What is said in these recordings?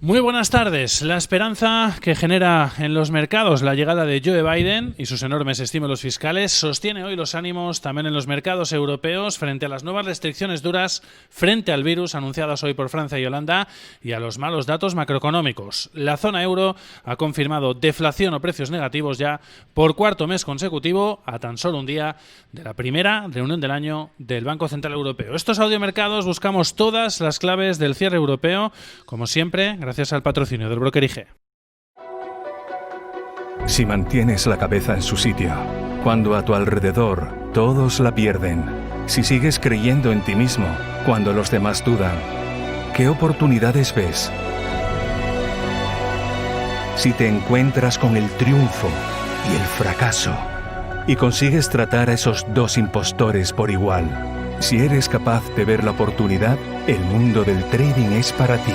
Muy buenas tardes. La esperanza que genera en los mercados la llegada de Joe Biden y sus enormes estímulos fiscales sostiene hoy los ánimos también en los mercados europeos frente a las nuevas restricciones duras frente al virus anunciadas hoy por Francia y Holanda y a los malos datos macroeconómicos. La zona euro ha confirmado deflación o precios negativos ya por cuarto mes consecutivo a tan solo un día de la primera reunión del año del Banco Central Europeo. Estos audiomercados buscamos todas las claves del cierre europeo, como siempre, gracias al patrocinio del broker IG. Si mantienes la cabeza en su sitio, cuando a tu alrededor todos la pierden, si sigues creyendo en ti mismo cuando los demás dudan, ¿qué oportunidades ves? Si te encuentras con el triunfo y el fracaso y consigues tratar a esos dos impostores por igual, si eres capaz de ver la oportunidad, el mundo del trading es para ti.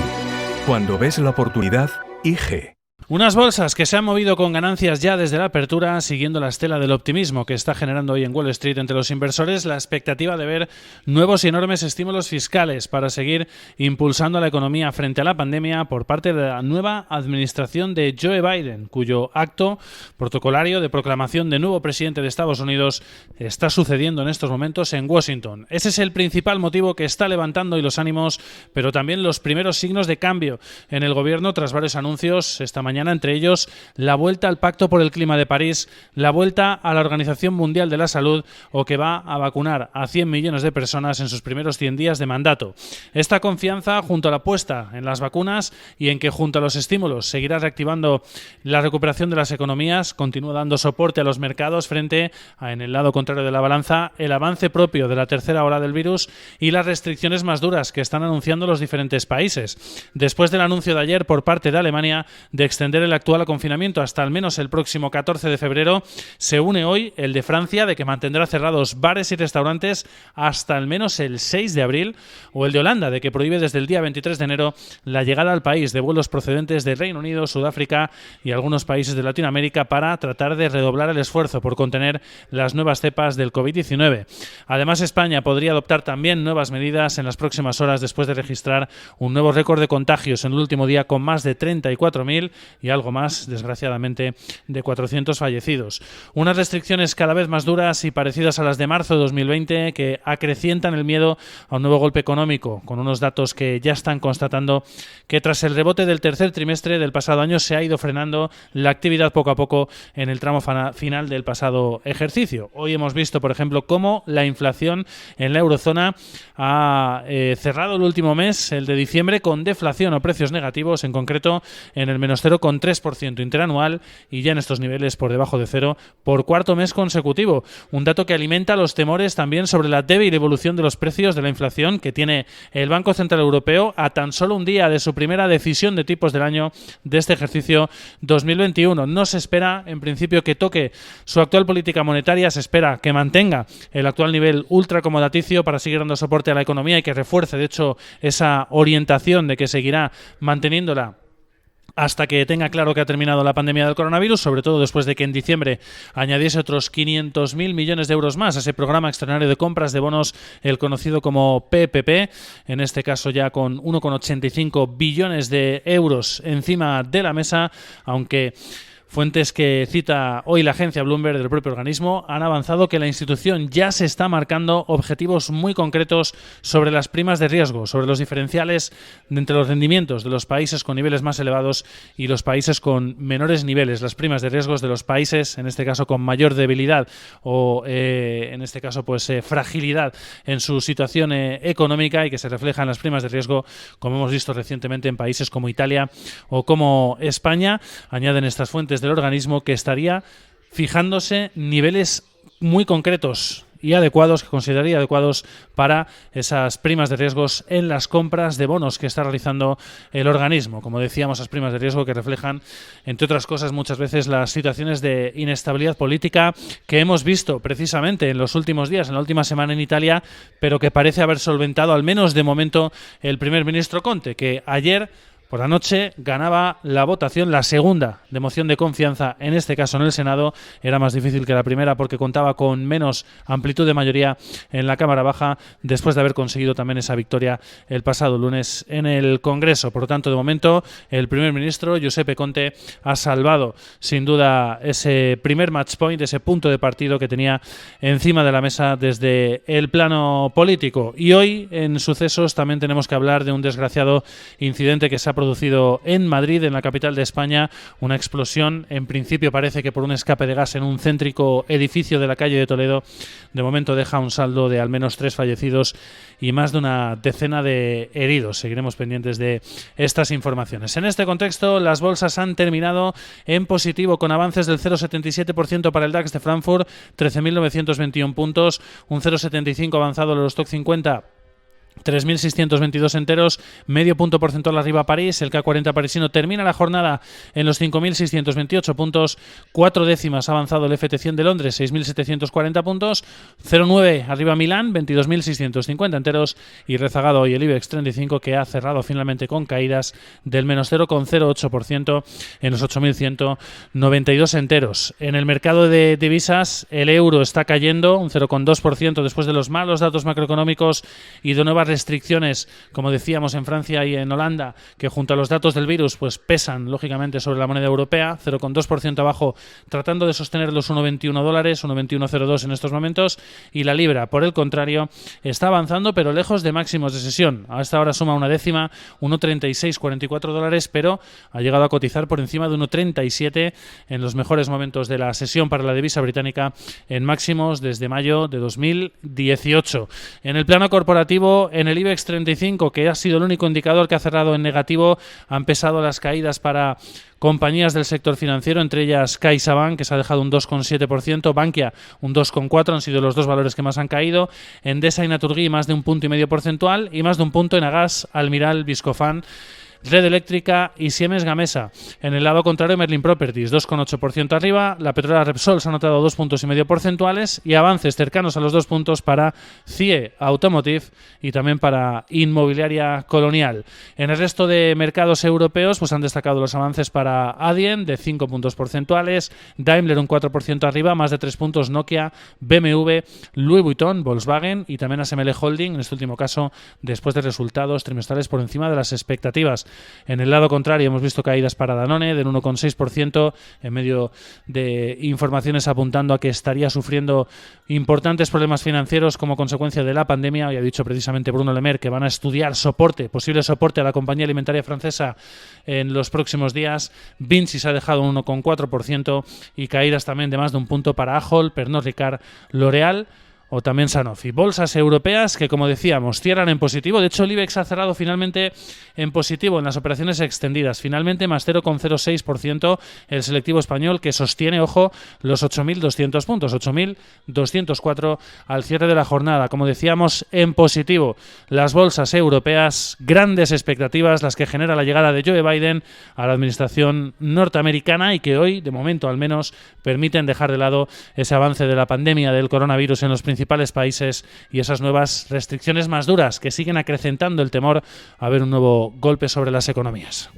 Cuando ves la oportunidad, IG. Unas bolsas que se han movido con ganancias ya desde la apertura, siguiendo la estela del optimismo que está generando hoy en Wall Street entre los inversores la expectativa de ver nuevos y enormes estímulos fiscales para seguir impulsando a la economía frente a la pandemia por parte de la nueva administración de Joe Biden, cuyo acto protocolario de proclamación de nuevo presidente de Estados Unidos está sucediendo en estos momentos en Washington. Ese es el principal motivo que está levantando hoy los ánimos, pero también los primeros signos de cambio en el gobierno tras varios anuncios esta mañana, entre ellos la vuelta al Pacto por el Clima de París, la vuelta a la Organización Mundial de la Salud o que va a vacunar a 100 millones de personas en sus primeros 100 días de mandato. Esta confianza, junto a la apuesta en las vacunas y en que junto a los estímulos seguirá reactivando la recuperación de las economías, continúa dando soporte a los mercados frente a, en el lado contrario de la balanza, el avance propio de la tercera ola del virus y las restricciones más duras que están anunciando los diferentes países. Después del anuncio de ayer por parte de Alemania de extender el actual confinamiento hasta al menos el próximo 14 de febrero, se une hoy el de Francia de que mantendrá cerrados bares y restaurantes hasta al menos el 6 de abril, o el de Holanda de que prohíbe desde el día 23 de enero la llegada al país de vuelos procedentes de Reino Unido, Sudáfrica y algunos países de Latinoamérica para tratar de redoblar el esfuerzo por contener las nuevas cepas del COVID-19. Además, España podría adoptar también nuevas medidas en las próximas horas después de registrar un nuevo récord de contagios en el último día con más de 34.000 y algo más, desgraciadamente, de 400 fallecidos. Unas restricciones cada vez más duras y parecidas a las de marzo de 2020 que acrecientan el miedo a un nuevo golpe económico, con unos datos que ya están constatando que tras el rebote del tercer trimestre del pasado año se ha ido frenando la actividad poco a poco en el tramo final del pasado ejercicio. Hoy hemos visto, por ejemplo, cómo la inflación en la eurozona ha cerrado el último mes, el de diciembre, con deflación o precios negativos, en concreto en el menos 0,3% interanual y ya en estos niveles por debajo de cero por cuarto mes consecutivo. Un dato que alimenta los temores también sobre la débil evolución de los precios de la inflación que tiene el Banco Central Europeo a tan solo un día de su primera decisión de tipos del año de este ejercicio 2021. No se espera, en principio, que toque su actual política monetaria, se espera que mantenga el actual nivel ultracomodaticio para seguir dando soporte a la economía y que refuerce, de hecho, esa orientación de que seguirá manteniéndola hasta que tenga claro que ha terminado la pandemia del coronavirus, sobre todo después de que en diciembre añadiese otros 500.000 millones de euros más a ese programa extraordinario de compras de bonos, el conocido como PPP, en este caso ya con 1,85 billones de euros encima de la mesa, aunque fuentes que cita hoy la agencia Bloomberg del propio organismo han avanzado que la institución ya se está marcando objetivos muy concretos sobre las primas de riesgo, sobre los diferenciales entre los rendimientos de los países con niveles más elevados y los países con menores niveles. Las primas de riesgos de los países, en este caso con mayor debilidad o en este caso pues fragilidad en su situación económica y que se refleja en las primas de riesgo, como hemos visto recientemente en países como Italia o como España. Añaden estas fuentes del organismo que estaría fijándose niveles muy concretos y adecuados, que consideraría adecuados para esas primas de riesgos en las compras de bonos que está realizando el organismo. Como decíamos, esas primas de riesgo que reflejan, entre otras cosas, muchas veces las situaciones de inestabilidad política que hemos visto precisamente en los últimos días, en la última semana en Italia, pero que parece haber solventado, al menos de momento, el primer ministro Conte, que ayer Por la noche ganaba la votación, la segunda de moción de confianza, en este caso en el Senado. Era más difícil que la primera porque contaba con menos amplitud de mayoría en la Cámara Baja, después de haber conseguido también esa victoria el pasado lunes en el Congreso. Por lo tanto, de momento, el primer ministro, Giuseppe Conte, ha salvado sin duda ese primer match point, ese punto de partido que tenía encima de la mesa desde el plano político. Y hoy, en sucesos, también tenemos que hablar de un desgraciado incidente que se ha producido en Madrid, en la capital de España, una explosión, en principio parece que por un escape de gas en un céntrico edificio de la calle de Toledo. De momento deja un saldo de al menos 3 fallecidos y más de una decena de heridos. Seguiremos pendientes de estas informaciones. En este contexto, las bolsas han terminado en positivo, con avances del 0,77% para el DAX de Frankfurt, 13.921 puntos, un 0,75% avanzado en el Eurostoxx 50, 3.622 enteros, medio punto porcentual arriba París. El CAC 40 parisino termina la jornada en los 5.628 puntos, 4 décimas avanzado el FT100 de Londres, 6.740 puntos, 0,9 arriba Milán, 22.650 enteros, y rezagado hoy el IBEX 35, que ha cerrado finalmente con caídas del menos 0,08% en los 8.192 enteros. En el mercado de divisas, el euro está cayendo un 0,2% después de los malos datos macroeconómicos y de nuevas restricciones, como decíamos, en Francia y en Holanda, que junto a los datos del virus pues pesan lógicamente sobre la moneda europea. 0,2% abajo, tratando de sostener los $1,21, 1,2102 en estos momentos, y la libra, por el contrario, está avanzando pero lejos de máximos de sesión. A esta hora suma una décima, 1,3644 dólares, pero ha llegado a cotizar por encima de 1,37 en los mejores momentos de la sesión para la divisa británica, en máximos desde mayo de 2018. En el plano corporativo, en el IBEX 35, que ha sido el único indicador que ha cerrado en negativo, han pesado las caídas para compañías del sector financiero, entre ellas CaixaBank, que se ha dejado un 2,7%, Bankia un 2,4%, han sido los dos valores que más han caído. Endesa y Naturgy más de 1,5 puntos porcentual, y más de 1 punto en Agas, Almiral, Viscofan, Red Eléctrica y Siemens Gamesa. En el lado contrario, Merlin Properties, 2,8% arriba. La petrolera Repsol se ha notado 2,5 puntos porcentuales, y avances cercanos a los 2 puntos para CIE Automotive y también para Inmobiliaria Colonial. En el resto de mercados europeos pues han destacado los avances para Adyen, de 5 puntos porcentuales, Daimler un 4% arriba, más de 3 puntos Nokia, BMW, Louis Vuitton, Volkswagen y también ASML Holding, en este último caso después de resultados trimestrales por encima de las expectativas. En el lado contrario, hemos visto caídas para Danone del 1,6%, en medio de informaciones apuntando a que estaría sufriendo importantes problemas financieros como consecuencia de la pandemia. Hoy ha dicho precisamente Bruno Le Maire que van a estudiar posible soporte a la compañía alimentaria francesa en los próximos días. Vinci se ha dejado un 1,4% y caídas también de más de 1 punto para Ahold, Pernod Ricard, L'Oréal o también Sanofi. Bolsas europeas que, como decíamos, cierran en positivo. De hecho, el IBEX ha cerrado finalmente en positivo en las operaciones extendidas. Finalmente, más 0,06% el selectivo español, que sostiene, ojo, los 8.200 puntos. 8.204 al cierre de la jornada. Como decíamos, en positivo las bolsas europeas. Grandes expectativas las que genera la llegada de Joe Biden a la administración norteamericana, y que hoy, de momento al menos, permiten dejar de lado ese avance de la pandemia del coronavirus en los principales países y esas nuevas restricciones más duras que siguen acrecentando el temor a ver un nuevo golpe sobre las economías.